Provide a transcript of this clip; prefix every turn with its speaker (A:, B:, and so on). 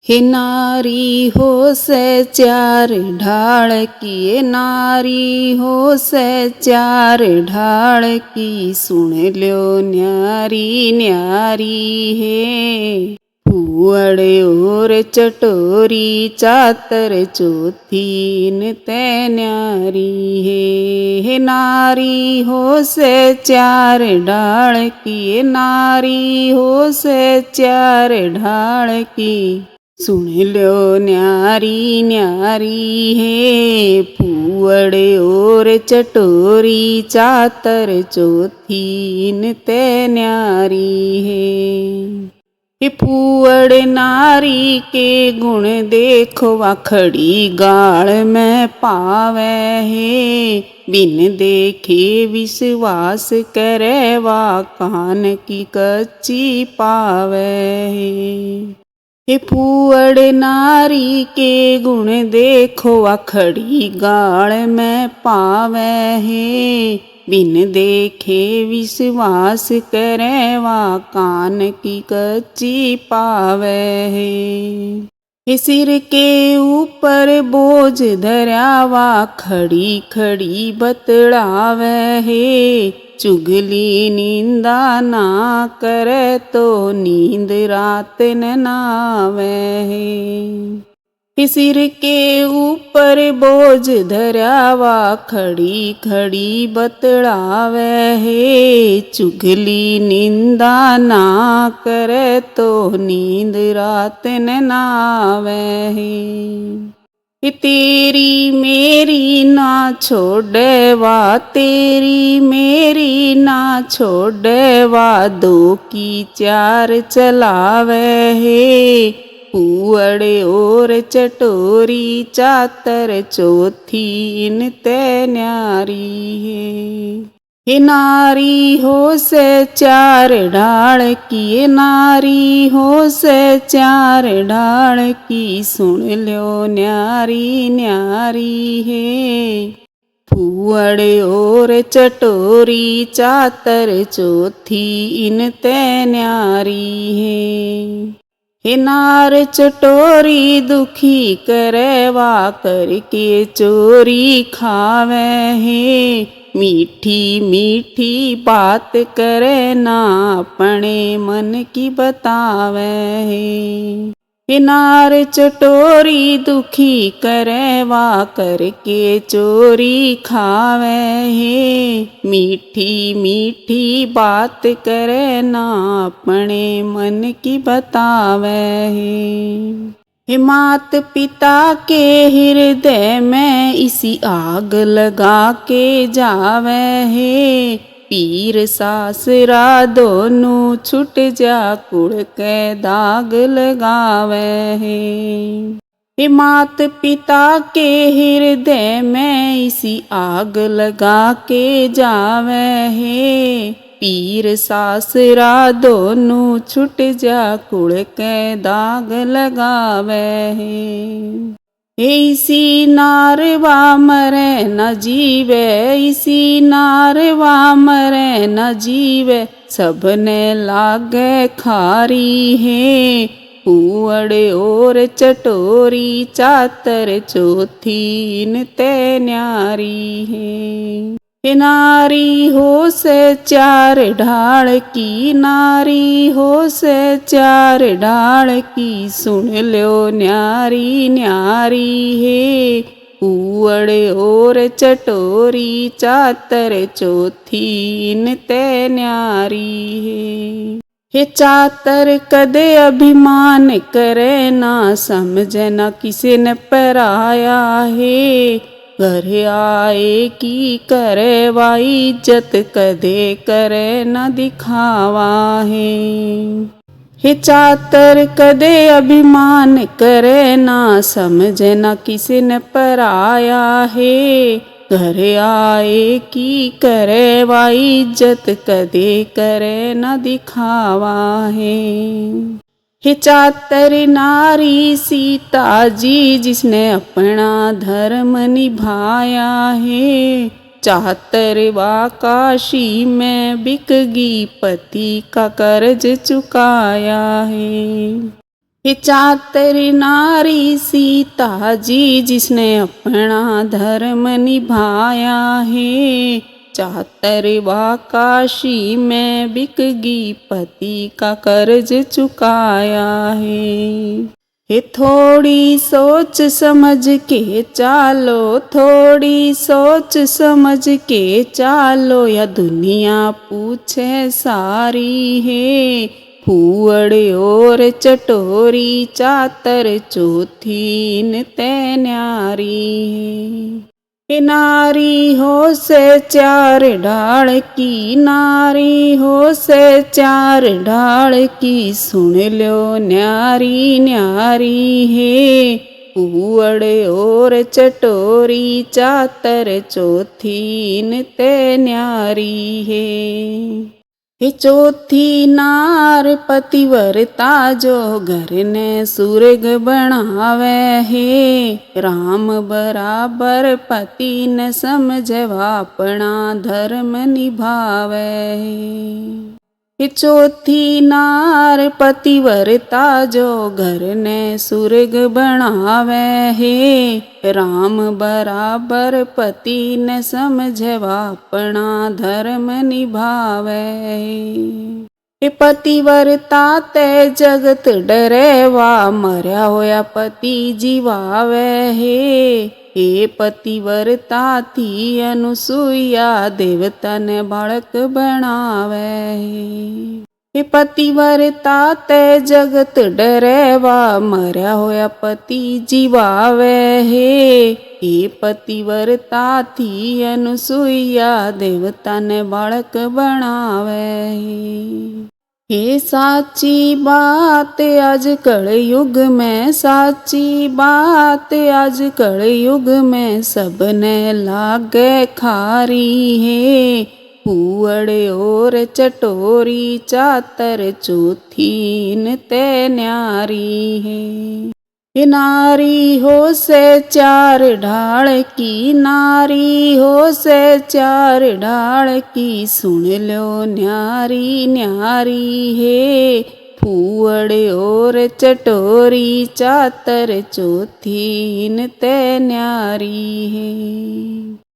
A: हे नारी हो से चार ढाल की, ये नारी हो से चार ढाल की, सुन लो न्यारी न्यारी है। फूअड़ और चटोरी चातर चौथी न ते न्यारी है। हे नारी हो से चार ढाल की, ये नारी हो से चार ढाल की, सुन लो न्यारी न्यारी है। फूअड़ और चटोरी चातर चौथी न ते न्यारी है। हे फूअड़ नारी के गुण देखो, वाखड़ी गाल में पावे है। बिन देखे विश्वास करे, वा कान की कच्ची पावे है। हे फूअड़ नारी के गुण देखो, वाखड़ी गाल में पावे है। बिन देखे विश्वास करे, वा कान की कच्ची पावे है। हे सिर के ऊपर बोझ धर्या, वा खड़ी खड़ी बतलावे है। चुगली निंदा ना करे, तो नींद रात न नावे है। सिर के ऊपर बोझ धर्या, वा खड़ी खड़ी बतलावे है। चुगली निंदा ना करे, तो नींद रात न नावे है। तेरी मेरी ना छोड़े, वा तेरी मेरी ना छोड़े, वा दो की चार चलावे है। फूअड़ और चटोरी चातर चौथी न ते न्यारी है। हे नारी हो से चार ढाल की, ये नारी हो से चार ढाल की, सुन लो न्यारी न्यारी है। फूअड़ और चटोरी चातर चौथी इन ते न्यारी है। हे नार चटोरी दुखी करे, वा करके चोरी खावे है। मीठी मीठी बात करे, ना अपने मन की बतावे है। हे नार चटोरी दुखी करे, वा करके चोरी खावे है। मीठी मीठी बात करे, ना अपने मन की बतावे है। हे मात पिता के हृदय में इसी आग लगा के जावे है। पीर सासरा दोनों छुट जा, कुड़ के दाग लगावे है। हे मात पिता के हृदय में इसी आग लगा के जावे है। पीर सासरा दोनों छुट जा, कुड़ के दाग लगावे है। इसी नारवा मरे न जीवे, इसी नारवा मरे न जीवे, सबने लागे खारी है। फूअड़ और चटोरी चातर चौथी न ते न्यारी है। हे नारी हो से चार ढाल की, नारी हो से चार ढाल की, सुन लो न्यारी न्यारी है। फूअड़ और चटोरी चातर चौथी न ते न्यारी है। हे चातर कदे अभिमान करे, ना समझे ना किसी ने पराया है। घर आए की करे, वा इज्जत कदे करे न दिखावा है। हे चातर कदे अभिमान करे, ना समझे ना किसी ने पराया है। घर आए की करे, वा इज्जत कदे करे न दिखावा है। हे चातर नारी सीता जी, जिसने अपना धर्म निभाया है। चातर वा काशी में बिकगी, पति का कर्ज चुकाया है। ये चातर नारी सीता जी जिसने अपना धर्म निभाया है। चातरवा काशी में बिकगी पति का कर्ज चुकाया है। ये थोड़ी सोच समझ के चालो, थोड़ी सोच समझ के चालो, या दुनिया पूछे सारी है। फूअड़ और चटोरी चातर चौथी न ते न्यारी है। ये नारी हो से चार ढाल की, नारी हो से चार ढाल की, सुन लो न्यारी न्यारी है। फूअड़ और चटोरी चातर चौथी न ते न्यारी है। ये चौथी नार पतिव्रता जो घर ने सुर्ग बनावे है। राम बराबर पति न समझवा अपना धर्म निभावे है। ये चौथी नार पतिव्रता जो घर ने सुर्ग बनावे है। राम बराबर पति न समझवा अपना धर्म निभावे है। ये पतिव्रता ते जगत डरेवा, मरया होया पति जीवावे है। ये पतिव्रता थी अनुसुईया देवता ने बालक बनावे है। ये पतिव्रता ते जगत डरेवा, मरया होया पति जीवावे है। ये पतिव्रता थी अनुसुईया देवता ने बालक बनावे है। ये साची बात आज कल युग में, साची बात आज कल युग में, सबने लागे खारी है। फूअड़ और चटोरी चातर चौथी न ते न्यारी है। ये नारी हो से चार ढाल की, नारी हो से चार ढाल की, सुन लो न्यारी न्यारी है। फूअड़ और चटोरी चातर चौथी न ते न्यारी है।